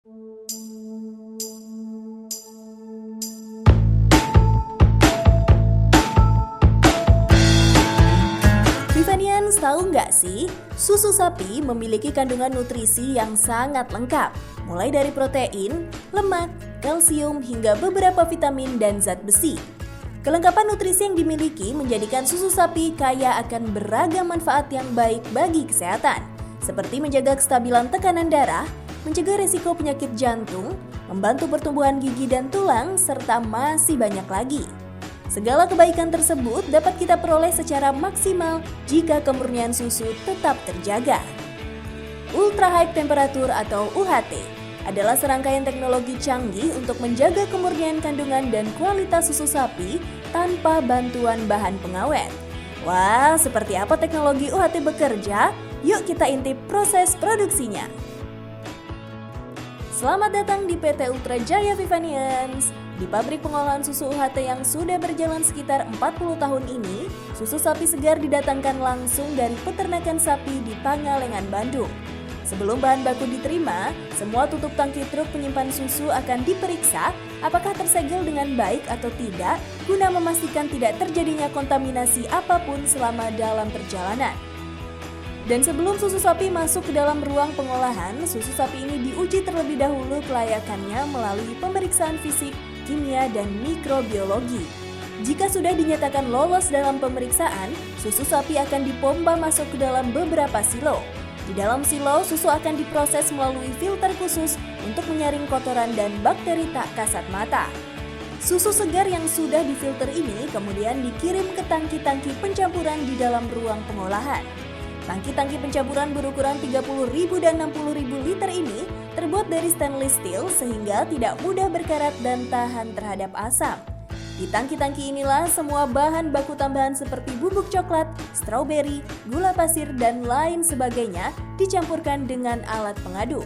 Vivanians, tahu nggak sih, susu sapi memiliki kandungan nutrisi yang sangat lengkap, mulai dari protein, lemak, kalsium, hingga beberapa vitamin dan zat besi. Kelengkapan nutrisi yang dimiliki menjadikan susu sapi kaya akan beragam manfaat yang baik bagi kesehatan, seperti menjaga kestabilan tekanan darah, mencegah resiko penyakit jantung, membantu pertumbuhan gigi dan tulang, serta masih banyak lagi. Segala kebaikan tersebut dapat kita peroleh secara maksimal jika kemurnian susu tetap terjaga. Ultra High Temperature atau UHT adalah serangkaian teknologi canggih untuk menjaga kemurnian kandungan dan kualitas susu sapi tanpa bantuan bahan pengawet. Wah, seperti apa teknologi UHT bekerja? Yuk kita intip proses produksinya. Selamat datang di PT Ultra Jaya Vivanians. Di pabrik pengolahan susu UHT yang sudah berjalan sekitar 40 tahun ini, susu sapi segar didatangkan langsung dari peternakan sapi di Pangalengan, Bandung. Sebelum bahan baku diterima, semua tutup tangki truk penyimpan susu akan diperiksa apakah tersegel dengan baik atau tidak guna memastikan tidak terjadinya kontaminasi apapun selama dalam perjalanan. Dan sebelum susu sapi masuk ke dalam ruang pengolahan, susu sapi ini diuji terlebih dahulu kelayakannya melalui pemeriksaan fisik, kimia, dan mikrobiologi. Jika sudah dinyatakan lolos dalam pemeriksaan, susu sapi akan dipompa masuk ke dalam beberapa silo. Di dalam silo, susu akan diproses melalui filter khusus untuk menyaring kotoran dan bakteri tak kasat mata. Susu segar yang sudah difilter ini kemudian dikirim ke tangki-tangki pencampuran di dalam ruang pengolahan. Tangki-tangki pencampuran berukuran 30.000 dan 60.000 liter ini terbuat dari stainless steel sehingga tidak mudah berkarat dan tahan terhadap asam. Di tangki-tangki inilah semua bahan baku tambahan seperti bubuk coklat, stroberi, gula pasir, dan lain sebagainya dicampurkan dengan alat pengaduk.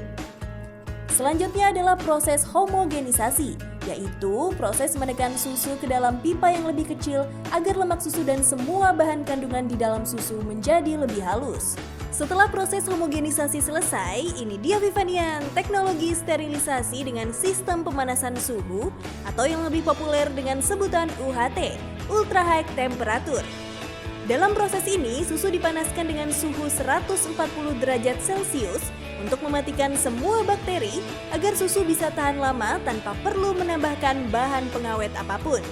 Selanjutnya adalah proses homogenisasi, yaitu proses menekan susu ke dalam pipa yang lebih kecil agar lemak susu dan semua bahan kandungan di dalam susu menjadi lebih halus. Setelah proses homogenisasi selesai, ini dia Vivanian, teknologi sterilisasi dengan sistem pemanasan suhu atau yang lebih populer dengan sebutan UHT, Ultra High Temperature. Dalam proses ini, susu dipanaskan dengan suhu 140 derajat Celcius untuk mematikan semua bakteri agar susu bisa tahan lama tanpa perlu menambahkan bahan pengawet apapun.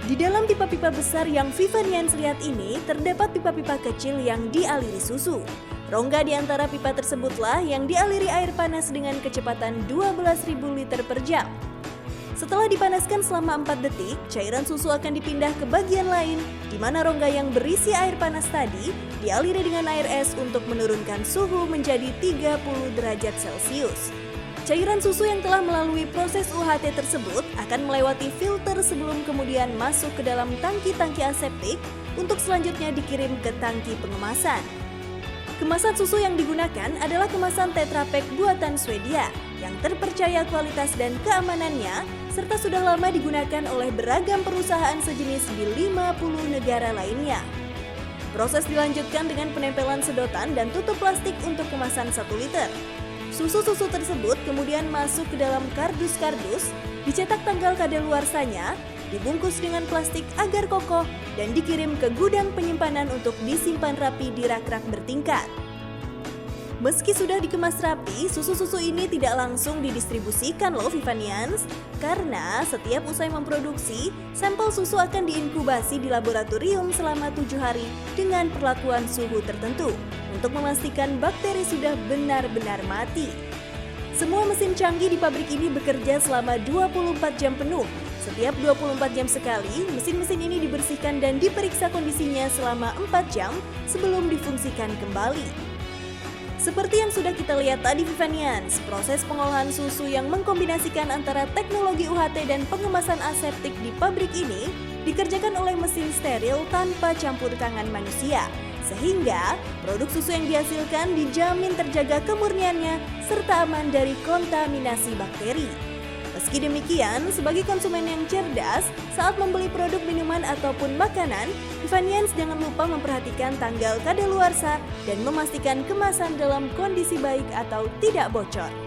Di dalam pipa-pipa besar yang Vivanians lihat ini, terdapat pipa-pipa kecil yang dialiri susu. Rongga di antara pipa tersebutlah yang dialiri air panas dengan kecepatan 12.000 liter per jam. Setelah dipanaskan selama 4 detik, cairan susu akan dipindah ke bagian lain, di mana rongga yang berisi air panas tadi dialiri dengan air es untuk menurunkan suhu menjadi 30 derajat Celcius. Cairan susu yang telah melalui proses UHT tersebut akan melewati filter sebelum kemudian masuk ke dalam tangki-tangki aseptik untuk selanjutnya dikirim ke tangki pengemasan. Kemasan susu yang digunakan adalah kemasan Tetra Pak buatan Swedia yang terpercaya kualitas dan keamanannya serta sudah lama digunakan oleh beragam perusahaan sejenis di 50 negara lainnya. Proses dilanjutkan dengan penempelan sedotan dan tutup plastik untuk kemasan 1 liter. Susu-susu tersebut kemudian masuk ke dalam kardus-kardus, dicetak tanggal kadaluarsanya, dibungkus dengan plastik agar kokoh, dan dikirim ke gudang penyimpanan untuk disimpan rapi di rak-rak bertingkat. Meski sudah dikemas rapi, susu-susu ini tidak langsung didistribusikan loh Vivanians, karena setiap usai memproduksi, sampel susu akan diinkubasi di laboratorium selama 7 hari dengan perlakuan suhu tertentu untuk memastikan bakteri sudah benar-benar mati. Semua mesin canggih di pabrik ini bekerja selama 24 jam penuh. Setiap 24 jam sekali, mesin-mesin ini dibersihkan dan diperiksa kondisinya selama 4 jam sebelum difungsikan kembali. Seperti yang sudah kita lihat tadi Vivanians, proses pengolahan susu yang mengkombinasikan antara teknologi UHT dan pengemasan aseptik di pabrik ini dikerjakan oleh mesin steril tanpa campur tangan manusia. Sehingga produk susu yang dihasilkan dijamin terjaga kemurniannya serta aman dari kontaminasi bakteri. Meski demikian, sebagai konsumen yang cerdas, saat membeli produk minuman ataupun makanan, Vivanians jangan lupa memperhatikan tanggal kadaluarsa dan memastikan kemasan dalam kondisi baik atau tidak bocor.